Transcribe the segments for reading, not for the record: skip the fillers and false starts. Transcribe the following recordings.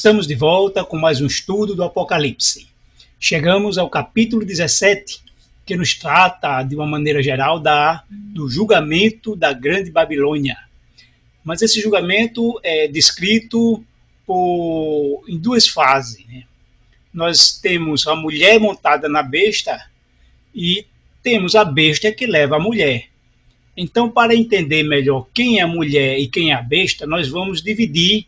Estamos de volta com mais um estudo do Apocalipse. Chegamos ao capítulo 17, que nos trata, de uma maneira geral, do julgamento da Grande Babilônia. Mas esse julgamento é descrito em duas fases, né? Nós temos a mulher montada na besta e temos a besta que leva a mulher. Então, para entender melhor quem é a mulher e quem é a besta, nós vamos dividir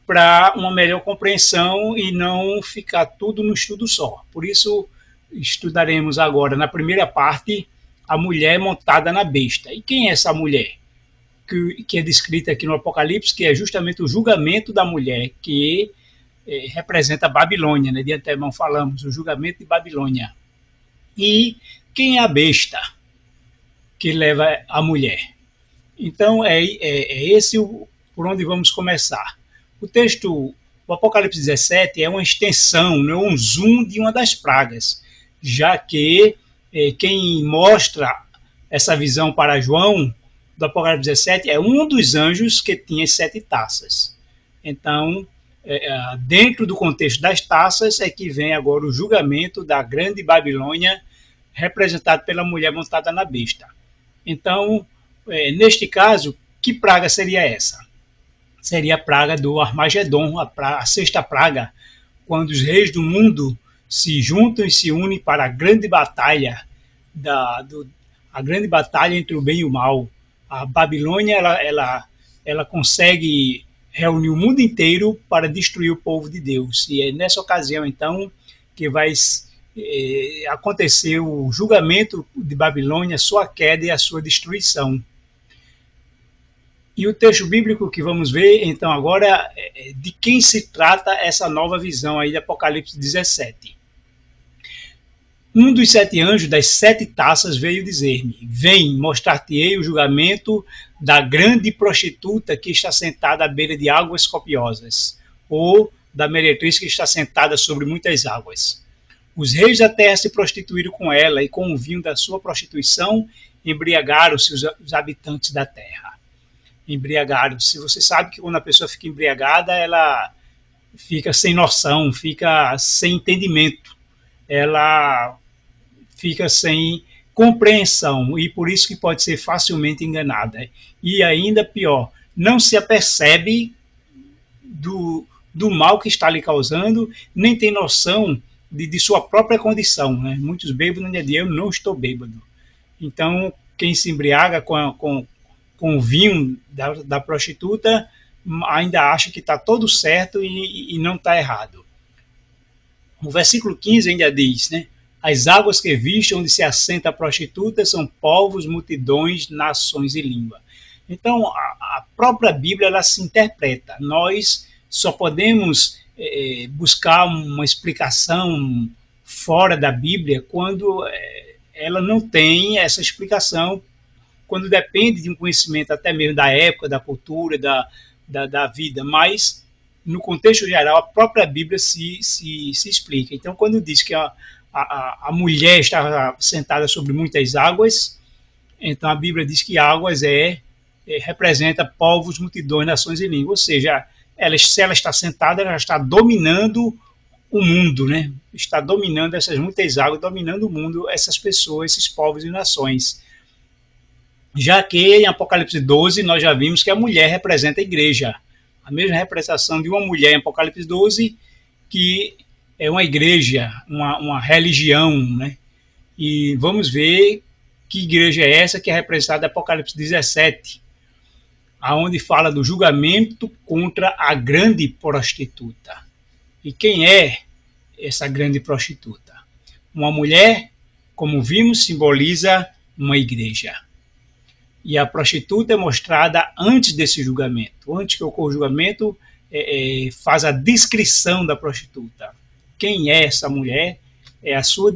para uma melhor compreensão e não ficar tudo no estudo só. Por isso, estudaremos agora, na primeira parte, a mulher montada na besta. E quem é essa mulher? Que é descrita aqui no Apocalipse, que é justamente o julgamento da mulher, que representa a Babilônia, né? De antemão falamos, o julgamento de Babilônia. E quem é a besta que leva a mulher? Então, é esse por onde vamos começar. O texto, o Apocalipse 17, é uma extensão, né, um zoom de uma das pragas, já que quem mostra essa visão para João, do Apocalipse 17, é um dos anjos que tinha as 7 taças. Então, dentro do contexto das taças, é que vem agora o julgamento da Grande Babilônia, representado pela mulher montada na besta. Então, neste caso, que praga seria essa? Seria a praga do Armagedon, a sexta praga, quando os reis do mundo se juntam e se unem para a grande batalha, a grande batalha entre o bem e o mal. A Babilônia ela consegue reunir o mundo inteiro para destruir o povo de Deus. E é nessa ocasião, então, que vai acontecer o julgamento de Babilônia, sua queda e a sua destruição. E o texto bíblico que vamos ver, então, agora, de quem se trata essa nova visão aí de Apocalipse 17. Um dos 7 anjos das 7 taças veio dizer-me: vem, mostrar-te-ei o julgamento da grande prostituta que está sentada à beira de águas copiosas, ou da meretriz que está sentada sobre muitas águas. Os reis da terra se prostituíram com ela, e com o vinho da sua prostituição embriagaram-se os habitantes da terra. Embriagados. Se você sabe que quando a pessoa fica embriagada, ela fica sem noção, fica sem entendimento, ela fica sem compreensão e por isso que pode ser facilmente enganada. E ainda pior, não se apercebe do mal que está lhe causando, nem tem noção de sua própria condição, né? Muitos bêbados ainda dizem: eu não estou bêbado. Então, quem se embriaga com o vinho da prostituta, ainda acha que está todo certo e não está errado. O versículo 15 ainda diz, né? As águas que viste onde se assenta a prostituta são povos, multidões, nações e língua. Então, a própria Bíblia, ela se interpreta. Nós só podemos buscar uma explicação fora da Bíblia quando ela não tem essa explicação, quando depende de um conhecimento até mesmo da época, da cultura, da vida, mas no contexto geral a própria Bíblia se explica. Então, quando diz que a mulher está sentada sobre muitas águas, então a Bíblia diz que águas representa povos, multidões, nações e línguas, ou seja, se ela está sentada, ela está dominando o mundo, né? Está dominando essas muitas águas, dominando o mundo, essas pessoas, esses povos e nações. Já que em Apocalipse 12 nós já vimos que a mulher representa a igreja. A mesma representação de uma mulher em Apocalipse 12, que é uma igreja, uma religião, né? E vamos ver que igreja é essa que é representada em Apocalipse 17, aonde fala do julgamento contra a grande prostituta. E quem é essa grande prostituta? Uma mulher, como vimos, simboliza uma igreja. E a prostituta é mostrada antes desse julgamento. Antes que ocorra o julgamento, faz a descrição da prostituta. Quem é essa mulher? É a sua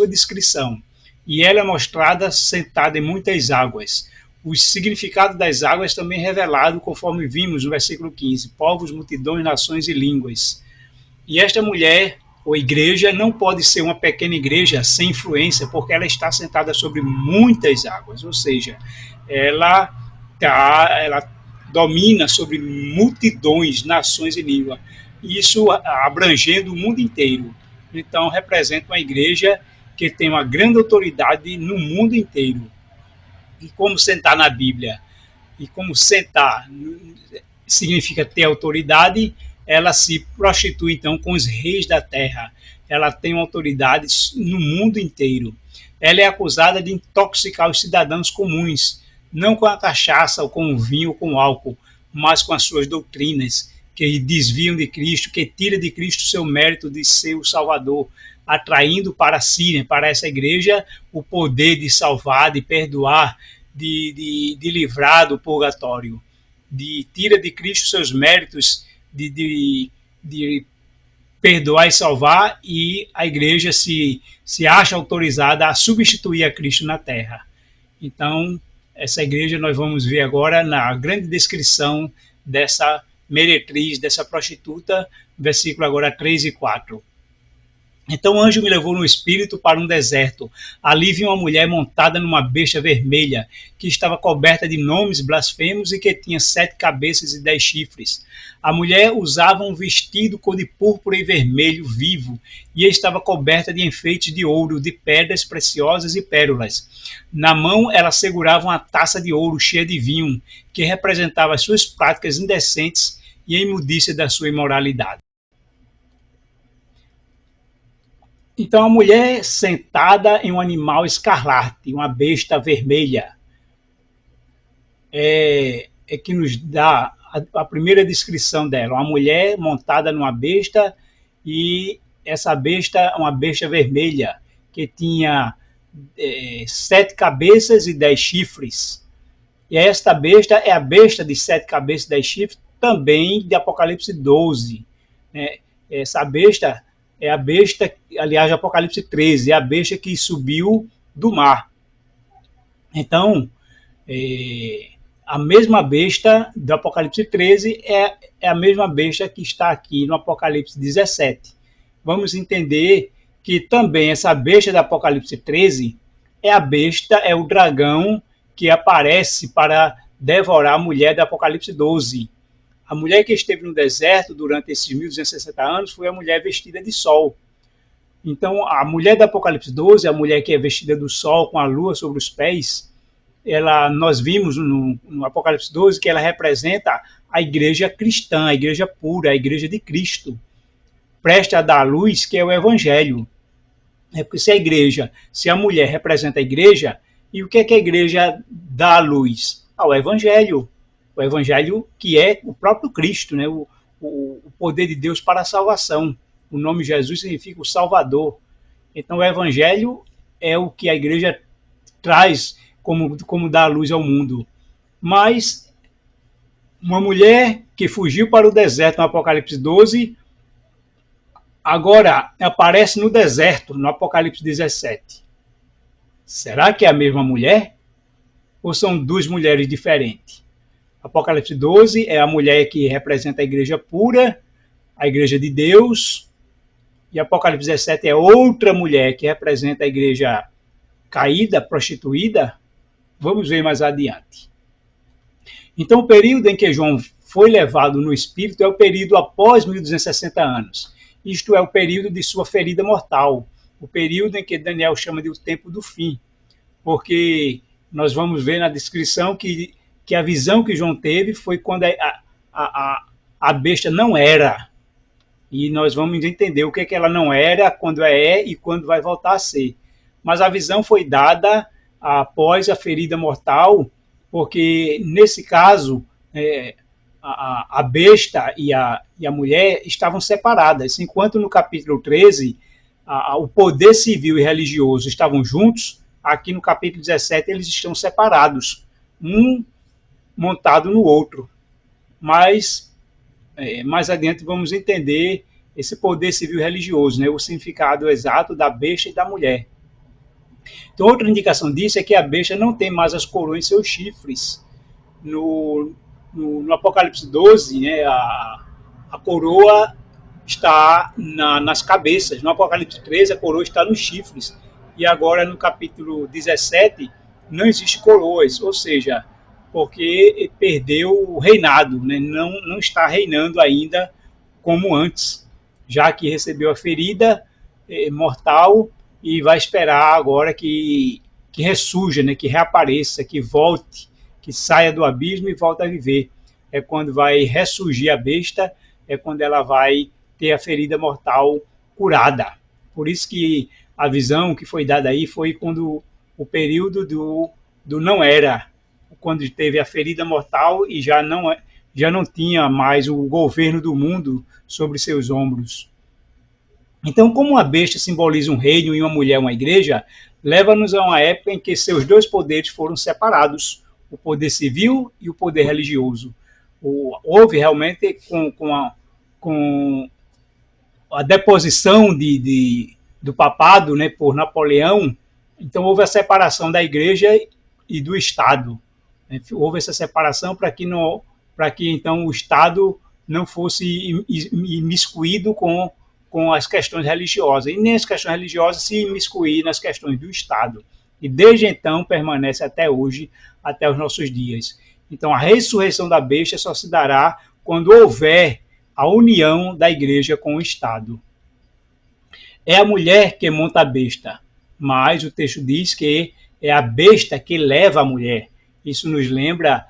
descrição. E ela é mostrada sentada em muitas águas. O significado das águas também é revelado, conforme vimos no versículo 15. Povos, multidões, nações e línguas. E esta mulher, ou igreja, não pode ser uma pequena igreja sem influência, porque ela está sentada sobre muitas águas. Ou seja, ela domina sobre multidões, nações e línguas. isso abrangendo o mundo inteiro. Então, representa uma igreja que tem uma grande autoridade no mundo inteiro. E como sentar na Bíblia? E como sentar significa ter autoridade, ela se prostitui então com os reis da terra. Ela tem uma autoridade no mundo inteiro. Ela é acusada de intoxicar os cidadãos comuns, não com a cachaça ou com o vinho ou com o álcool, mas com as suas doutrinas, que desviam de Cristo, que tira de Cristo o seu mérito de ser o Salvador, atraindo para si, né, para essa igreja, o poder de salvar, de perdoar, de livrar do purgatório. Tira de Cristo seus méritos de perdoar e salvar, e a igreja se acha autorizada a substituir a Cristo na terra. Então, essa igreja nós vamos ver agora na grande descrição dessa meretriz, dessa prostituta, versículo agora 3 e 4. Então o anjo me levou no espírito para um deserto. Ali vi uma mulher montada numa besta vermelha, que estava coberta de nomes blasfemos e que tinha 7 cabeças e 10 chifres. A mulher usava um vestido cor de púrpura e vermelho vivo, e estava coberta de enfeites de ouro, de pedras preciosas e pérolas. Na mão ela segurava uma taça de ouro cheia de vinho, que representava as suas práticas indecentes e a imundícia da sua imoralidade. Então a mulher sentada em um animal escarlate, uma besta vermelha, é que nos dá a primeira descrição dela. Uma mulher montada numa besta, e essa besta, uma besta vermelha, que tinha 7 cabeças e 10 chifres. E esta besta é a besta de 7 cabeças e 10 chifres, também de Apocalipse 12. Né? Essa besta é a besta, aliás, Apocalipse 13, é a besta que subiu do mar. Então, a mesma besta do Apocalipse 13 é a mesma besta que está aqui no Apocalipse 17. Vamos entender que também essa besta do Apocalipse 13 é a besta, é o dragão que aparece para devorar a mulher do Apocalipse 12. A mulher que esteve no deserto durante esses 1260 anos foi a mulher vestida de sol. Então, a mulher do Apocalipse 12, a mulher que é vestida do sol com a lua sobre os pés, nós vimos no Apocalipse 12 que ela representa a igreja cristã, a igreja pura, a igreja de Cristo, presta a dar a luz, que é o evangelho. Porque se a mulher representa a igreja, e o que é que a igreja dá à luz? O evangelho. O evangelho que é o próprio Cristo, né? O poder de Deus para a salvação. O nome Jesus significa o Salvador. Então o evangelho é o que a igreja traz como dar a luz ao mundo. Mas uma mulher que fugiu para o deserto no Apocalipse 12, agora aparece no deserto no Apocalipse 17. Será que é a mesma mulher? Ou são 2 mulheres diferentes? Apocalipse 12 é a mulher que representa a igreja pura, a igreja de Deus, e Apocalipse 17 é outra mulher que representa a igreja caída, prostituída. Vamos ver mais adiante. Então, o período em que João foi levado no Espírito é o período após 1260 anos. Isto é o período de sua ferida mortal, o período em que Daniel chama de o tempo do fim, porque nós vamos ver na descrição que a visão que João teve foi quando a besta não era. E nós vamos entender o que é que ela não era, quando é e quando vai voltar a ser. Mas a visão foi dada após a ferida mortal, porque nesse caso a besta e a mulher estavam separadas, enquanto no capítulo 13 o poder civil e religioso estavam juntos. Aqui no capítulo 17 eles estão separados, um montado no outro. Mas mais adiante vamos entender esse poder civil e religioso, né, o significado exato da besta e da mulher. Então, outra indicação disso é que a besta não tem mais as coroas em seus chifres. No Apocalipse 12, né, a coroa está nas cabeças. No Apocalipse 13, a coroa está nos chifres. E agora, no capítulo 17, não existe coroas, ou seja, porque perdeu o reinado, né? Não está reinando ainda como antes, já que recebeu a ferida mortal e vai esperar agora que ressurja, né, que reapareça, que volte, que saia do abismo e volte a viver. É quando vai ressurgir a besta, é quando ela vai ter a ferida mortal curada. Por isso que a visão que foi dada aí foi quando o período do não era, quando teve a ferida mortal e já não tinha mais o governo do mundo sobre seus ombros. Então, como uma besta simboliza um reino e uma mulher uma igreja, leva-nos a uma época em que seus dois poderes foram separados, o poder civil e o poder religioso. Houve realmente, com a deposição do papado, né, por Napoleão, então houve a separação da igreja e do Estado. Houve essa separação para que então o Estado não fosse imiscuído com as questões religiosas, e nem as questões religiosas se imiscuir nas questões do Estado. E desde então permanece até hoje, até os nossos dias. Então a ressurreição da besta só se dará quando houver a união da igreja com o Estado. É a mulher que monta a besta, mas o texto diz que é a besta que leva a mulher. Isso nos lembra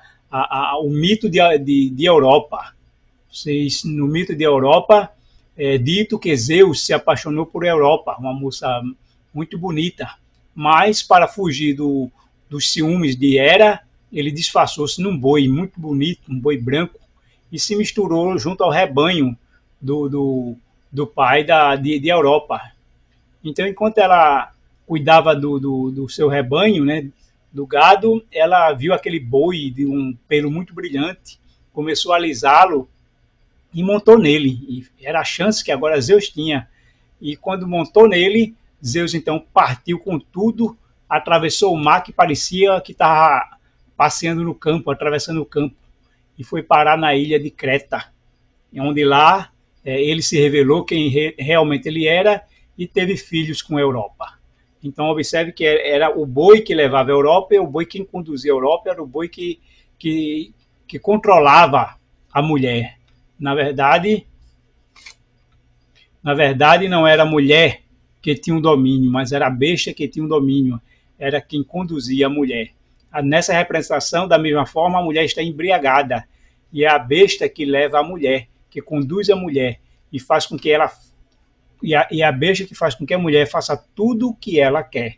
o mito de Europa. No mito de Europa, é dito que Zeus se apaixonou por Europa, uma moça muito bonita, mas para fugir dos ciúmes de Hera, ele disfarçou-se num boi muito bonito, um boi branco, e se misturou junto ao rebanho do pai de Europa. Então, enquanto ela cuidava do seu rebanho, né, do gado, ela viu aquele boi de um pelo muito brilhante, começou a alisá-lo e montou nele. E era a chance que agora Zeus tinha. E quando montou nele, Zeus então partiu com tudo, atravessou o mar que parecia que estava passeando no campo, atravessando o campo, e foi parar na ilha de Creta, onde lá ele se revelou quem realmente ele era e teve filhos com a Europa. Então observe que era o boi que levava a Europa, e o boi que conduzia a Europa era o boi que controlava a mulher. Na verdade, não era a mulher que tinha um domínio, mas era a besta que tinha um domínio, era quem conduzia a mulher. Nessa representação, da mesma forma, a mulher está embriagada, e é a besta que leva a mulher, que conduz a mulher, e faz com que ela e a besta que faz com que a mulher faça tudo o que ela quer.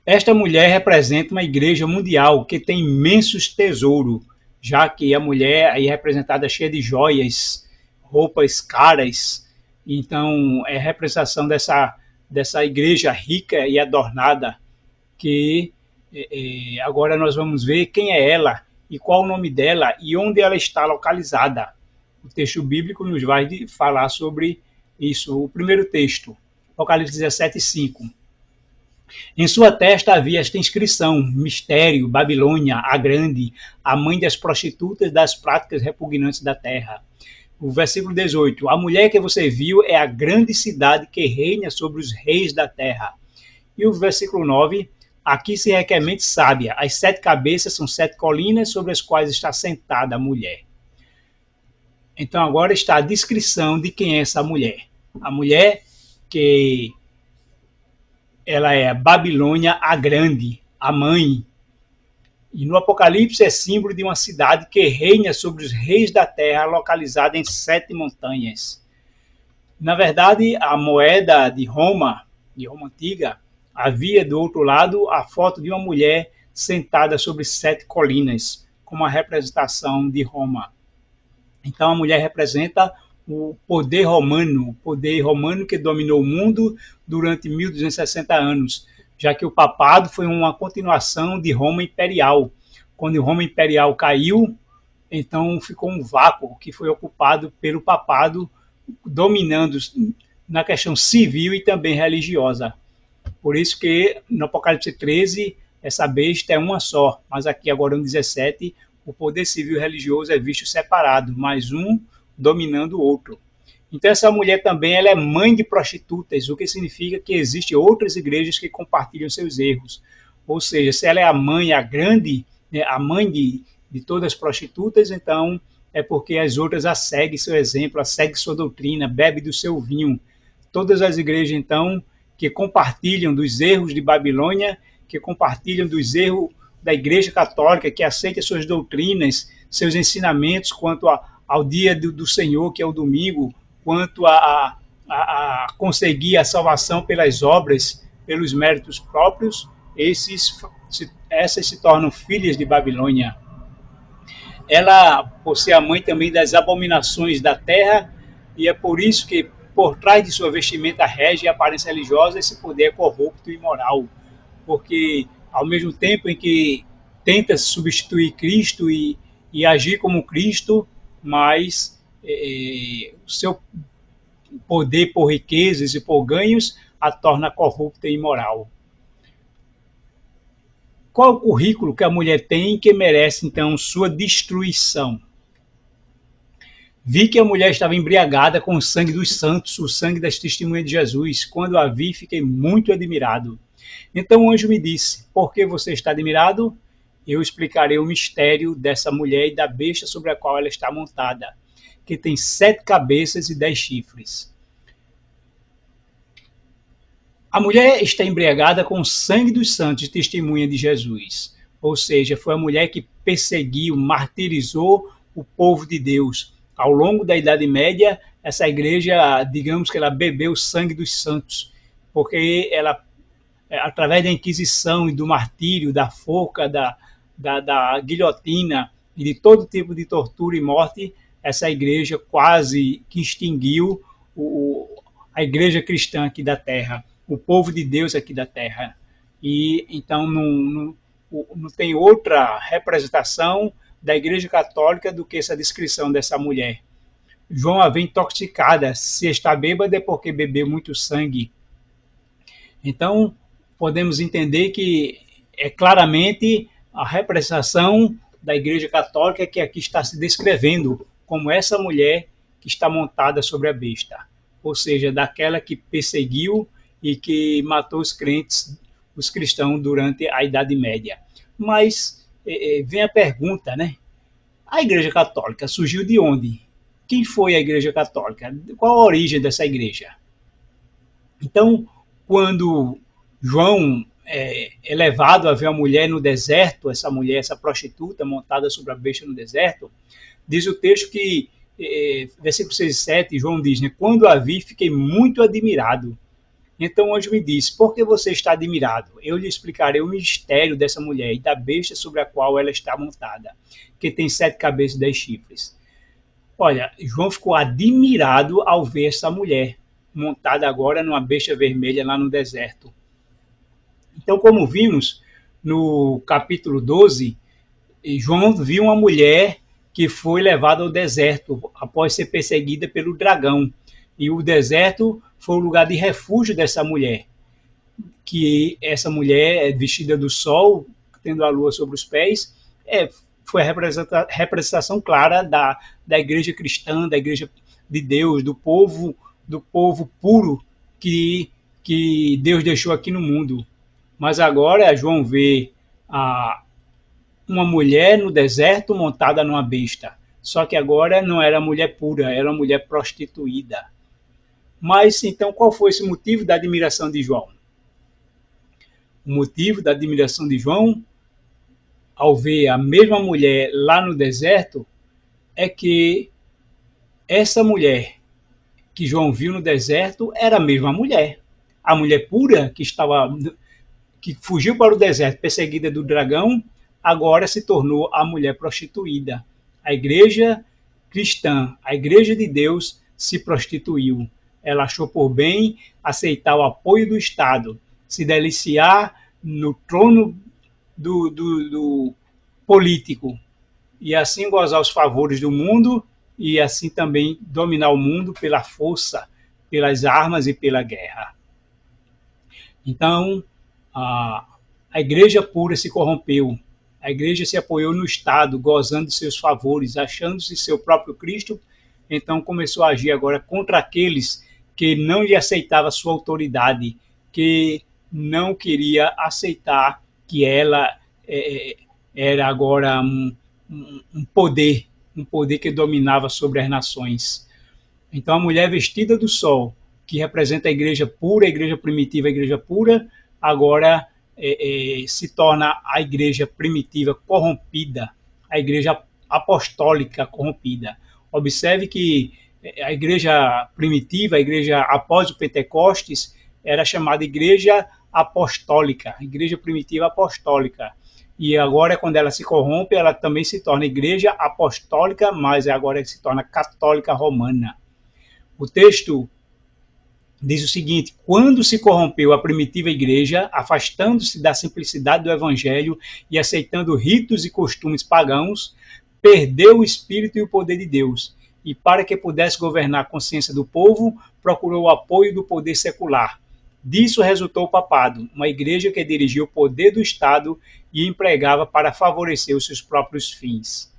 Esta mulher representa uma igreja mundial que tem imensos tesouros, já que a mulher aí é representada cheia de joias, roupas caras. Então, é a representação dessa igreja rica e adornada, que agora nós vamos ver quem é ela e qual o nome dela e onde ela está localizada. O texto bíblico nos vai falar sobre isso. O primeiro texto, Apocalipse 17:5. Em sua testa havia esta inscrição: Mistério, Babilônia, a Grande, a mãe das prostitutas das práticas repugnantes da terra. O versículo 18: a mulher que você viu é a grande cidade que reina sobre os reis da terra. E o versículo 9: aqui se requer mente sábia, as 7 cabeças são 7 colinas sobre as quais está sentada a mulher. Então agora está a descrição de quem é essa mulher. A mulher que ela é a Babilônia a Grande, a mãe. E no Apocalipse é símbolo de uma cidade que reina sobre os reis da terra, localizada em 7 montanhas. Na verdade, a moeda de Roma antiga, havia do outro lado a foto de uma mulher sentada sobre 7 colinas, como a representação de Roma. Então a mulher representa o poder romano que dominou o mundo durante 1260 anos, já que o papado foi uma continuação de Roma Imperial. Quando Roma Imperial caiu, então ficou um vácuo que foi ocupado pelo papado, dominando na questão civil e também religiosa. Por isso que no Apocalipse 13, essa besta é uma só, mas aqui agora no 17, o poder civil e religioso é visto separado, mas um dominando o outro. Então essa mulher também ela é mãe de prostitutas, o que significa que existem outras igrejas que compartilham seus erros. Ou seja, se ela é a mãe, a grande, né, a mãe de todas as prostitutas, então é porque as outras a seguem seu exemplo, a seguem sua doutrina, bebe do seu vinho. Todas as igrejas, então, que compartilham dos erros de Babilônia, que compartilham dos erros da Igreja Católica, que aceita suas doutrinas, seus ensinamentos quanto ao dia do Senhor, que é o domingo, quanto a conseguir a salvação pelas obras, pelos méritos próprios, essas se tornam filhas de Babilônia. Ela, por ser a mãe também das abominações da terra, e é por isso que por trás de sua vestimenta régia e aparência religiosa, esse poder é corrupto e imoral, porque ao mesmo tempo em que tenta substituir Cristo e agir como Cristo, mas o seu poder por riquezas e por ganhos a torna corrupta e imoral. Qual o currículo que a mulher tem que merece, então, sua destruição? Vi que a mulher estava embriagada com o sangue dos santos, o sangue das testemunhas de Jesus. Quando a vi, fiquei muito admirado. Então o anjo me disse: por que você está admirado? Eu explicarei o mistério dessa mulher e da besta sobre a qual ela está montada, que tem 7 cabeças e 10 chifres. A mulher está embriagada com o sangue dos santos, testemunha de Jesus. Ou seja, foi a mulher que perseguiu, martirizou o povo de Deus. Ao longo da Idade Média, essa igreja, digamos que ela bebeu o sangue dos santos, porque ela, através da Inquisição e do martírio, da forca, da guilhotina e de todo tipo de tortura e morte, essa igreja quase que extinguiu a igreja cristã aqui da terra, o povo de Deus aqui da terra. E então não tem outra representação da Igreja Católica do que essa descrição dessa mulher. João a vê intoxicada, se está bêbada é porque bebeu muito sangue. Então, podemos entender que é claramente a representação da Igreja Católica que aqui está se descrevendo como essa mulher que está montada sobre a besta, ou seja, daquela que perseguiu e que matou os crentes, os cristãos, durante a Idade Média. Mas vem a pergunta, né? A Igreja Católica surgiu de onde? Quem foi a Igreja Católica? Qual a origem dessa igreja? Então, quando João é levado a ver a mulher no deserto, essa mulher, essa prostituta montada sobre a besta no deserto, diz o texto que, versículo 6 e 7, João diz, né, quando a vi, fiquei muito admirado. Então o anjo me disse: por que você está admirado? Eu lhe explicarei o mistério dessa mulher e da besta sobre a qual ela está montada, que tem 7 cabeças e 10 chifres. Olha, João ficou admirado ao ver essa mulher montada agora numa besta vermelha lá no deserto. Então, como vimos no capítulo 12, João viu uma mulher que foi levada ao deserto após ser perseguida pelo dragão. E o deserto foi o lugar de refúgio dessa mulher, que essa mulher vestida do sol, tendo a lua sobre os pés, foi a representação clara da igreja cristã, da igreja de Deus, do povo puro que Deus deixou aqui no mundo. Mas agora João vê uma mulher no deserto montada numa besta. Só que agora não era mulher pura, era uma mulher prostituída. Mas então qual foi esse motivo da admiração de João? O motivo da admiração de João, ao ver a mesma mulher lá no deserto, é que essa mulher que João viu no deserto era a mesma mulher. A mulher pura que fugiu para o deserto perseguida do dragão, agora se tornou a mulher prostituída. A igreja cristã, a igreja de Deus, se prostituiu. Ela achou por bem aceitar o apoio do Estado, se deliciar no trono do político e assim gozar os favores do mundo e assim também dominar o mundo pela força, pelas armas e pela guerra. Então, a igreja pura se corrompeu. A igreja se apoiou no Estado, gozando de seus favores, achando-se seu próprio Cristo. Então começou a agir agora contra aqueles que não lhe aceitavam sua autoridade, que não queria aceitar que ela era agora um um poder que dominava sobre as nações. Então a mulher vestida do sol, que representa a igreja pura, a igreja primitiva, a igreja pura, agora se torna a igreja primitiva corrompida, a igreja apostólica corrompida. Observe que a igreja primitiva, a igreja após o Pentecostes, era chamada igreja apostólica, igreja primitiva apostólica. E agora, quando ela se corrompe, ela também se torna igreja apostólica, mas agora se torna católica romana. O texto diz o seguinte: quando se corrompeu a primitiva igreja, afastando-se da simplicidade do evangelho e aceitando ritos e costumes pagãos, perdeu o espírito e o poder de Deus. E para que pudesse governar a consciência do povo, procurou o apoio do poder secular. Disso resultou o papado, uma igreja que dirigia o poder do Estado e empregava para favorecer os seus próprios fins.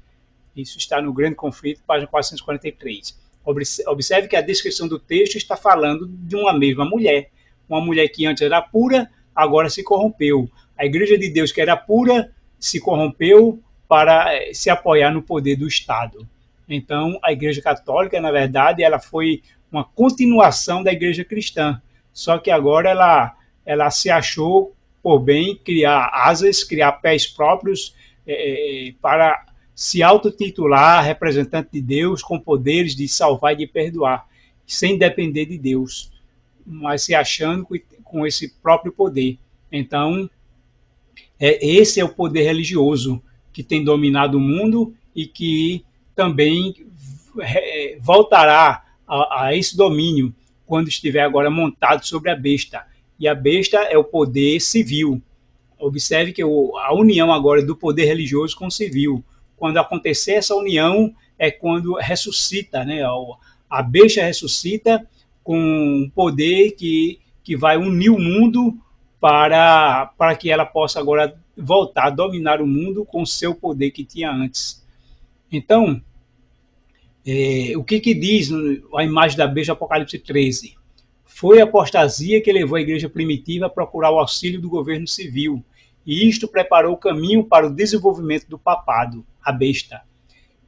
Isso está no Grande Conflito, página 443. Observe que a descrição do texto está falando de uma mesma mulher. Uma mulher que antes era pura, agora se corrompeu. A igreja de Deus, que era pura, se corrompeu para se apoiar no poder do Estado. Então, a igreja católica, na verdade, ela foi uma continuação da igreja cristã. Só que agora ela se achou por bem criar asas, criar pés próprios para se autotitular representante de Deus com poderes de salvar e de perdoar, sem depender de Deus, mas se achando com esse próprio poder. Então, esse é o poder religioso que tem dominado o mundo e que também voltará a esse domínio quando estiver agora montado sobre a besta. E a besta é o poder civil. Observe que a união agora do poder religioso com o civil. Quando acontecer essa união, é quando ressuscita, né? A besta ressuscita com um poder que vai unir o mundo para que ela possa agora voltar a dominar o mundo com o seu poder que tinha antes. Então, o que diz a imagem da besta, Apocalipse 13? Foi a apostasia que levou a igreja primitiva a procurar o auxílio do governo civil, e isto preparou o caminho para o desenvolvimento do papado, a besta.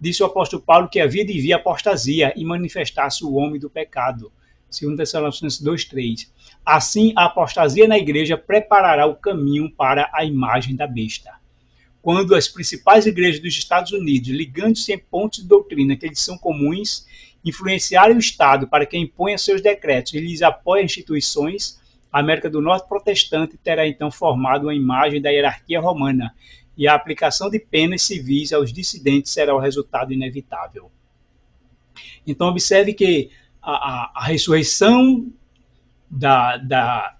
Disse o apóstolo Paulo que havia de vir a apostasia e manifestar-se o homem do pecado. 2 Tessalonicenses 2:3. Assim, a apostasia na igreja preparará o caminho para a imagem da besta. Quando as principais igrejas dos Estados Unidos, ligando-se em pontos de doutrina que lhes são comuns, influenciarem o Estado para que imponha seus decretos e lhes apoie instituições, a América do Norte protestante terá então formado uma imagem da hierarquia romana, e a aplicação de penas civis aos dissidentes será o resultado inevitável. Então, observe que a ressurreição da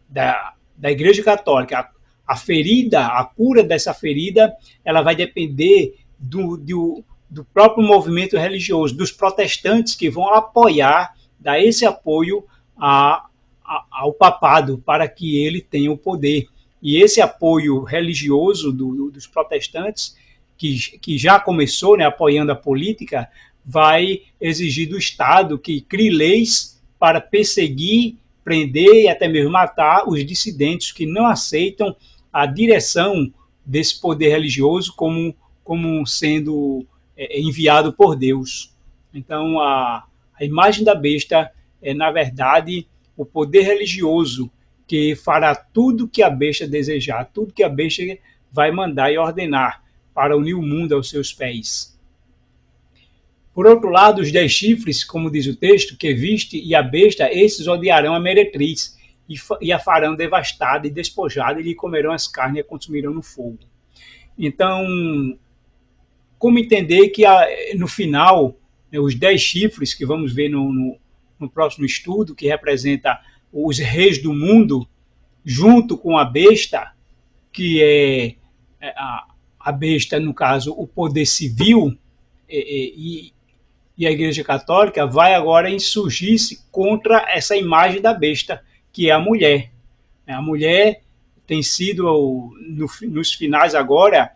Igreja Católica, a ferida, a cura dessa ferida, ela vai depender do próprio movimento religioso, dos protestantes que vão apoiar, dar esse apoio ao papado para que ele tenha o poder. E esse apoio religioso dos protestantes, que já começou, né, apoiando a política, vai exigir do Estado que crie leis para perseguir, prender e até mesmo matar os dissidentes que não aceitam a direção desse poder religioso como sendo enviado por Deus. Então, a imagem da besta é, na verdade, o poder religioso que fará tudo que a besta desejar, tudo que a besta vai mandar e ordenar para unir o mundo aos seus pés. Por outro lado, os 10 chifres, como diz o texto, que viste e a besta, esses odiarão a meretriz e a farão devastada e despojada, e lhe comerão as carnes e a consumirão no fogo. Então, como entender que no final, os 10 chifres que vamos ver no próximo estudo, que representa os reis do mundo, junto com a besta, que é a besta, no caso, o poder civil, e a Igreja Católica vai agora insurgir-se contra essa imagem da besta, que é a mulher. A mulher tem sido, nos finais agora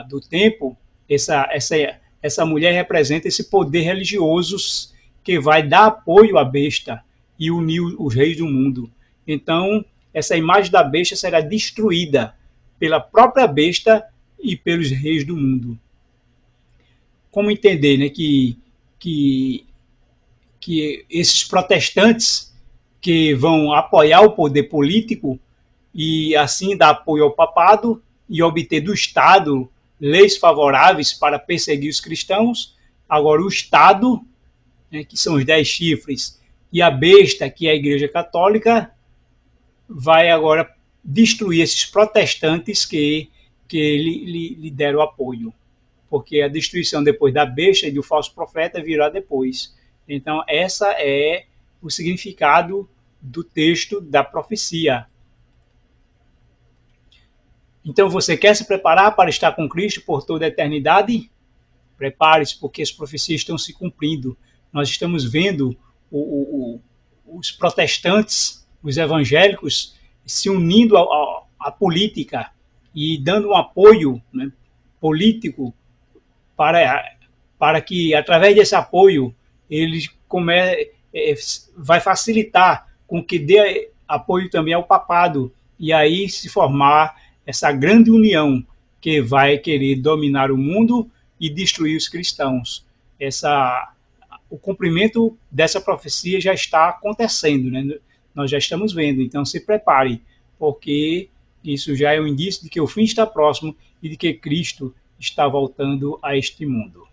do tempo, essa mulher representa esse poder religioso que vai dar apoio à besta e unir os reis do mundo. Então, essa imagem da besta será destruída pela própria besta e pelos reis do mundo. como entender, né, que, que esses protestantes que vão apoiar o poder político e assim dar apoio ao papado e obter do Estado leis favoráveis para perseguir os cristãos. Agora, o Estado, né, que são os 10 chifres, e a besta, que é a Igreja Católica, vai agora destruir esses protestantes que lhe deram apoio. Porque a destruição depois da besta e do falso profeta virá depois. Então, essa é o significado do texto da profecia. Então, você quer se preparar para estar com Cristo por toda a eternidade? Prepare-se, porque as profecias estão se cumprindo. Nós estamos vendo os protestantes, os evangélicos, se unindo à política e dando um apoio, né, político para que, através desse apoio, eles vai facilitar com que dê apoio também ao papado e aí se formar essa grande união que vai querer dominar o mundo e destruir os cristãos. O cumprimento dessa profecia já está acontecendo, né? Nós já estamos vendo, então se prepare, porque isso já é um indício de que o fim está próximo e de que Cristo está voltando a este mundo.